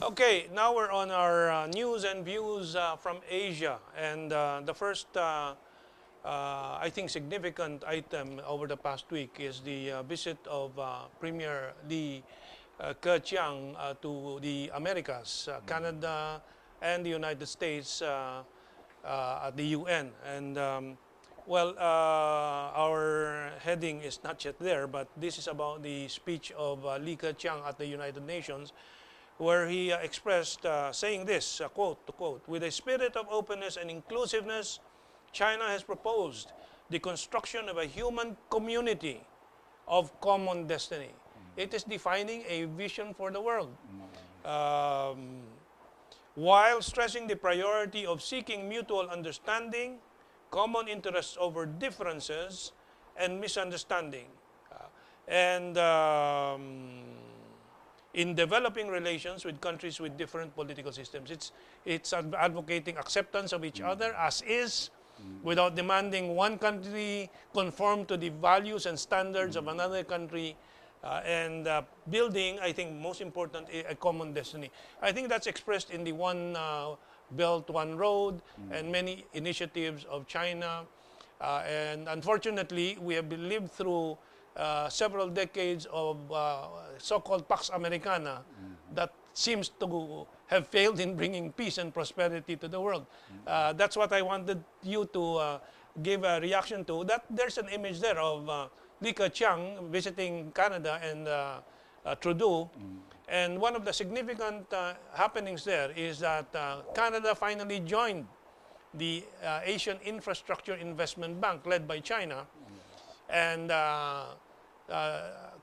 Okay, now we're on our news and views from Asia. And the first, I think, significant item over the past week is the visit of Premier Li Keqiang to the Americas, Canada, and the United States at the UN. And our heading is not yet there, but this is about the speech of Li Keqiang at the United Nations, where he expressed, saying this, quote to quote, "With a spirit of openness and inclusiveness, China has proposed the construction of a human community of common destiny. It is defining a vision for the world, while stressing the priority of seeking mutual understanding, common interests over differences, and misunderstanding. And in developing relations with countries with different political systems. It's advocating acceptance of each other as is, without demanding one country conform to the values and standards of another country, and building, I think, most important, a common destiny." I think that's expressed in the One Belt, One Road, and many initiatives of China. And unfortunately, we have been lived through several decades of so-called Pax Americana that seems to have failed in bringing peace and prosperity to the world. That's what I wanted you to give a reaction to. That there's an image there of Li Keqiang visiting Canada and Trudeau. And one of the significant happenings there is that Canada finally joined the Asian Infrastructure Investment Bank led by China. And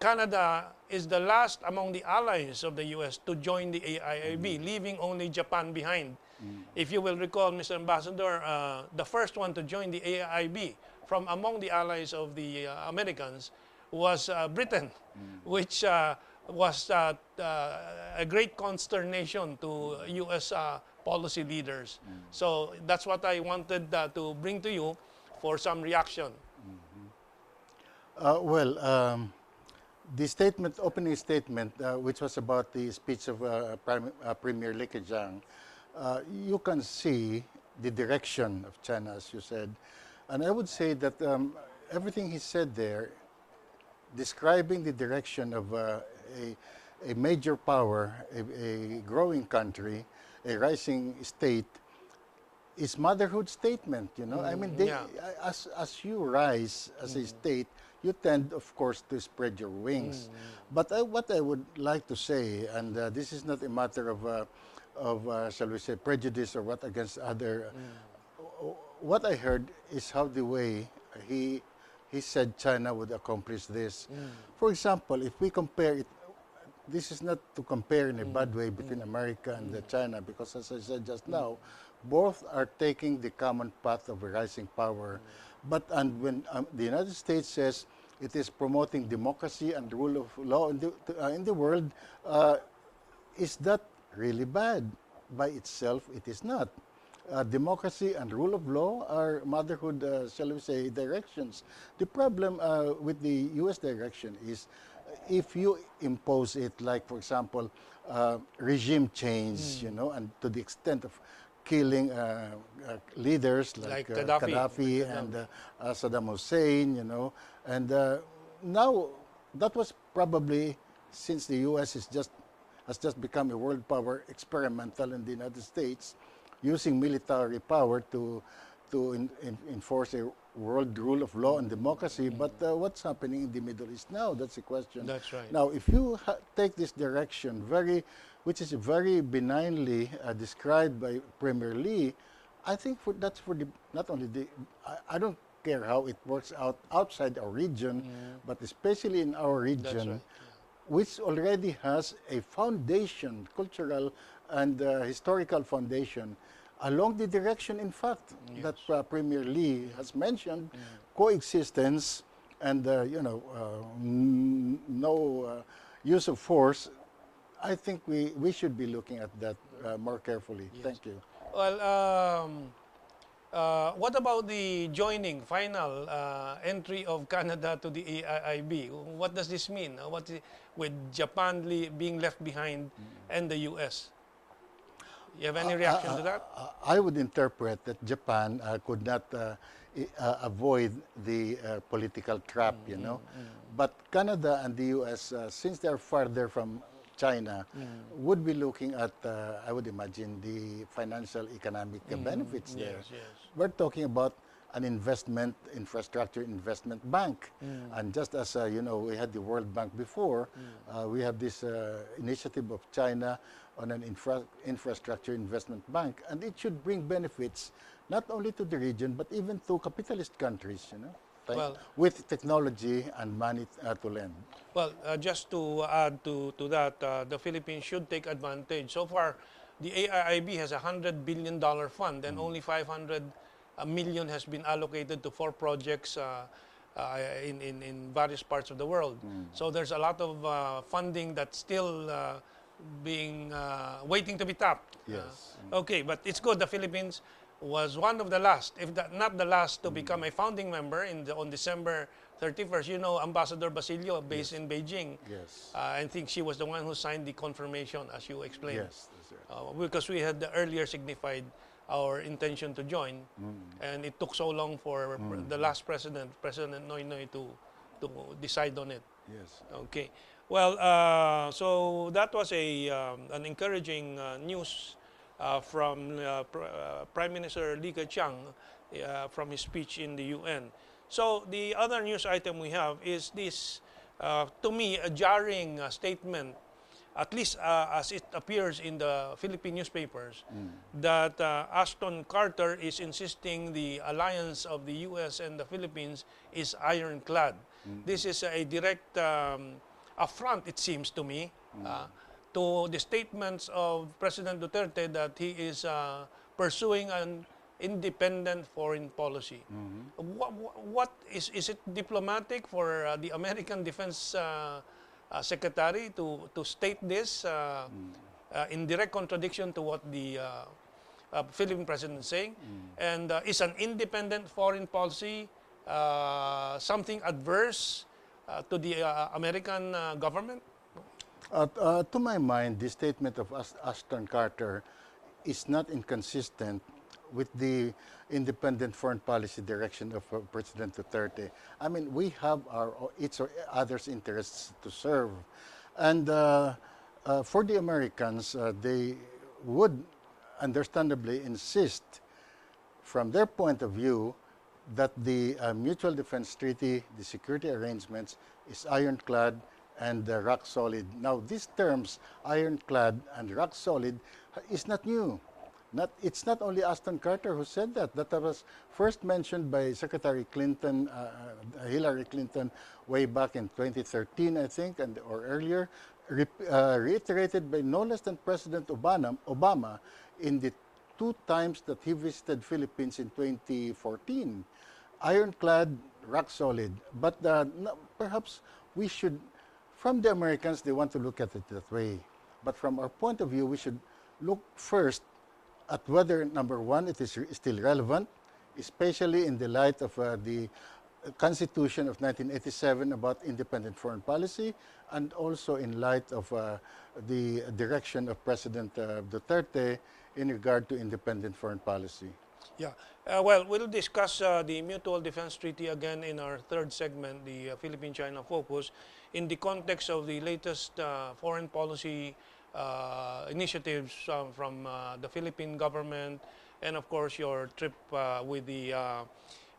Canada is the last among the allies of the U.S. to join the AIIB, leaving only Japan behind. If you will recall, Mr. Ambassador, the first one to join the AIIB from among the allies of the Americans was Britain, which was a great consternation to U.S. Policy leaders. So that's what I wanted to bring to you for some reaction. The statement, opening statement, which was about the speech of Premier Li Keqiang, you can see the direction of China, as you said. And I would say that everything he said there, describing the direction of a major power, a growing country, a rising state, is motherhood statement, you know. I mean, as you rise as a state, you tend, of course, to spread your wings. But what I would like to say, and this is not a matter of shall we say, prejudice or what against other. What I heard is how the way he said China would accomplish this. For example, if we compare it, this is not to compare in a bad way between America and China, because as I said just now, both are taking the common path of a rising power. But when the United States says it is promoting democracy and rule of law in the world, is that really bad? By itself, it is not. Democracy and rule of law are motherhood, shall we say, directions. The problem with the U.S. direction is if you impose it, like, for example, regime change, you know, and to the extent of killing leaders like Gaddafi and Saddam Hussein, you know. And now that was probably, since the U.S. has just become a world power experimental in the United States, using military power to enforce a world rule of law and democracy. But what's happening in the Middle East now? That's the question. That's right. Now, if you take this direction, which is very benignly described by Premier Li, I think that's for the, not only the, I don't care how it works out outside our region, but especially in our region, which already has a foundation, cultural and historical foundation, along the direction, in fact, that Premier Li has mentioned, coexistence and, you know, no use of force. I think we should be looking at that more carefully. Thank you. Well, what about the joining, final entry of Canada to the AIIB? What does this mean? With Japan being left behind and the U.S.? You have any reaction to that? I would interpret that Japan could not avoid the political trap, you know. But Canada and the U.S., since they're farther from China, would be looking at, I would imagine, the financial economic benefits there. Yes, yes. We're talking about an infrastructure investment bank. And just as, you know, we had the World Bank before, we have this initiative of China on an infrastructure investment bank. And it should bring benefits not only to the region, but even to capitalist countries, you know, Well, with technology and money to lend. Well, just to add to that, the Philippines should take advantage. So far, the AIIB has a $100 billion fund, and only 500 million has been allocated to 4 projects in various parts of the world. So there's a lot of funding that's still being waiting to be tapped. Yes. Okay, but it's good. The Philippines was one of the last, if not the last, to become a founding member on December 31st. You know, Ambassador Basilio, based in Beijing. Yes. I think she was the one who signed the confirmation, as you explained. Yes, that's right. Because we had earlier signified our intention to join, and it took so long for the last president, President Noynoy, to decide on it. Yes. Okay. Well, so that was an encouraging news from Prime Minister Li Keqiang from his speech in the UN. So the other news item we have is this, to me, a jarring statement, at least as it appears in the Philippine newspapers, that Ashton Carton is insisting the alliance of the U.S. and the Philippines is ironclad. This is a direct affront, it seems to me, to the statements of President Duterte that he is pursuing an independent foreign policy. What is it diplomatic for the American Defense Secretary to state this in direct contradiction to what the Philippine president is saying? And is an independent foreign policy something adverse to the American government? To my mind, the statement of Ashton Carter is not inconsistent with the independent foreign policy direction of President Duterte. I mean, we have our each or others' interests to serve. And for the Americans, they would understandably insist, from their point of view, that the Mutual Defense Treaty, the security arrangements, is ironclad and rock solid. Now, these terms, ironclad and rock solid, is not new. It's not only Ashton Carter who said that. That was first mentioned by Secretary Clinton, Hillary Clinton, way back in 2013, I think, or earlier, reiterated by no less than President Obama in the 2 times that he visited Philippines in 2014. Ironclad, rock solid. But perhaps we should, from the Americans, they want to look at it that way. But from our point of view, we should look first at whether, number one, it is still relevant, especially in the light of the Constitution of 1987 about independent foreign policy, and also in light of the direction of President Duterte in regard to independent foreign policy. Yeah. Well, we'll discuss the Mutual Defense Treaty again in our third segment, the Philippine-China focus, in the context of the latest foreign policy initiatives from the Philippine government, and of course your trip with the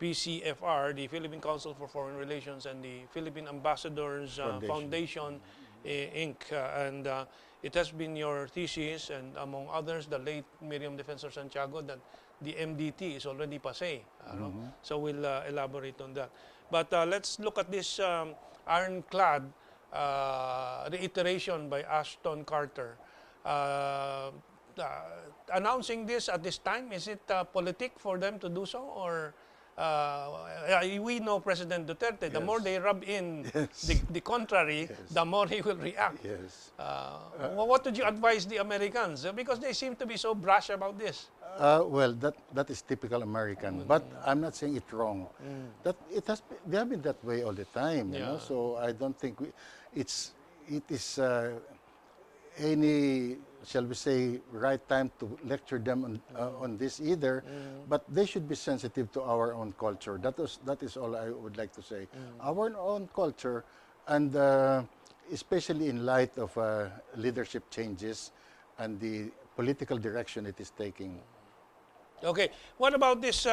PCFR, the Philippine Council for Foreign Relations, and the Philippine Ambassadors Foundation, Inc. And it has been your thesis, and among others, the late Miriam Defensor Santiago, that the MDT is already passé. So we'll elaborate on that. But let's look at this ironclad reiteration by Ashton Carter. Announcing this at this time, is it politic for them to do so? Or we know President Duterte, the more they rub in the contrary, the more he will react. Yes. What would you advise the Americans? Because they seem to be so brash about this. Well, that is typical American, but I'm not saying it's wrong. That they have been that way all the time, you know. So I don't think it is any, shall we say, right time to lecture them on this either, but they should be sensitive to our own culture. That is all I would like to say. Our own culture, and especially in light of leadership changes and the political direction it is taking. Okay. What about this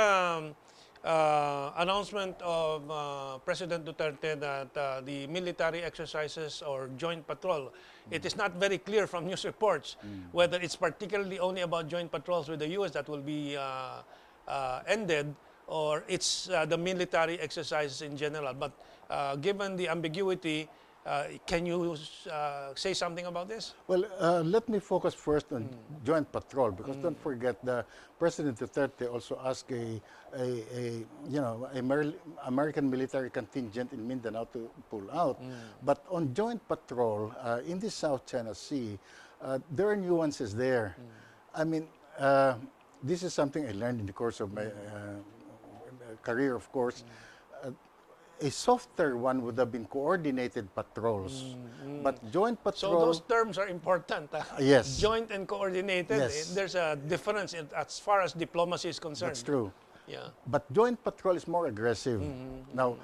announcement of President Duterte that the military exercises or joint patrol, it is not very clear from news reports whether it's particularly only about joint patrols with the U.S. that will be ended, or it's the military exercises in general. But given the ambiguity, can you say something about this? Well, let me focus first on joint patrol, because don't forget the President Duterte also asked American military contingent in Mindanao to pull out. But on joint patrol in the South China Sea, there are nuances there. I mean, this is something I learned in the course of my career, of course. A softer one would have been coordinated patrols, but joint patrol. So those terms are important. Yes. Joint and coordinated. Yes. There's a difference as far as diplomacy is concerned. That's true. Yeah. But joint patrol is more aggressive. Now,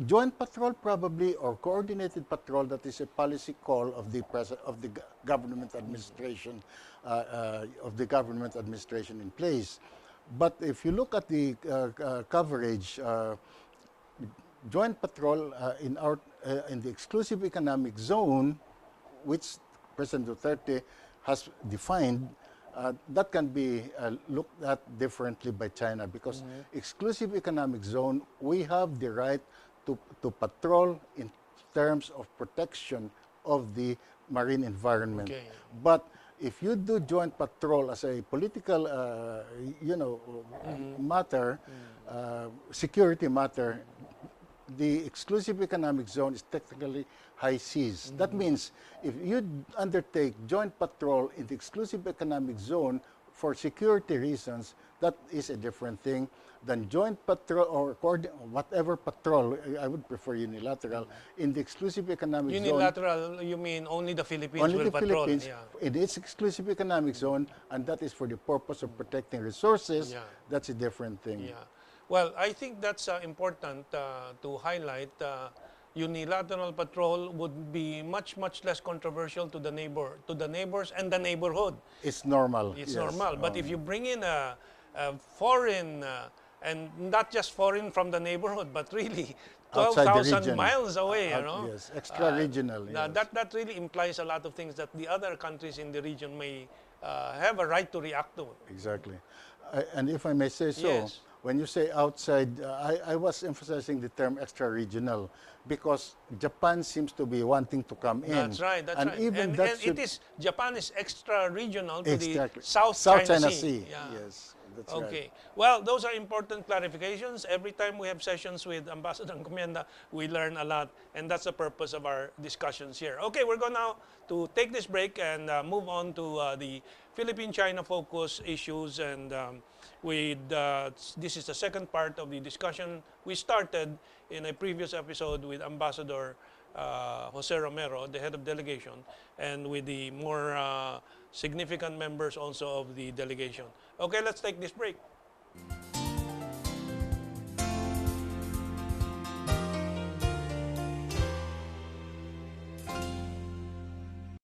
joint patrol probably, or coordinated patrol, that is a policy call of the government administration, in place. But if you look at the coverage, joint patrol in the exclusive economic zone, which President Duterte has defined, that can be looked at differently by China, because exclusive economic zone, we have the right to patrol in terms of protection of the marine environment. Okay. But if you do joint patrol as a political, matter, security matter, the exclusive economic zone is technically high seas. That means if you undertake joint patrol in the exclusive economic zone for security reasons, that is a different thing than joint patrol or whatever patrol. I would prefer unilateral in the exclusive economic zone. Unilateral, you mean only the Philippines Only will the patrol? Philippines Yeah. in its exclusive economic zone, and that is for the purpose of protecting resources. Yeah. That's a different thing. Yeah. Well, I think that's important to highlight. Unilateral patrol would be much less controversial to the neighbors and the neighborhood. It's normal. It's yes. normal. But if you bring in a foreign, and not just foreign from the neighborhood, but really Outside the 12,000 region. miles away, Yes, extra-regional. Yes. that really implies a lot of things that the other countries in the region may have a right to react to. Exactly. And if I may say so, Yes. when you say outside, I was emphasizing the term extra-regional, because Japan seems to be wanting to come in. That's right. That's and right. Even and that it is, Japan is extra-regional to exactly. the South China Sea. Yeah. Yes, that's Okay. right. Well, those are important clarifications. Every time we have sessions with Ambassador Encomienda, we learn a lot, and that's the purpose of our discussions here. Okay, we're going now to take this break and move on to the Philippine-China focus issues, and this is the second part of the discussion we started in a previous episode with Ambassador Jose Romero, the head of delegation, and with the more significant members also of the delegation. Okay, let's take this break.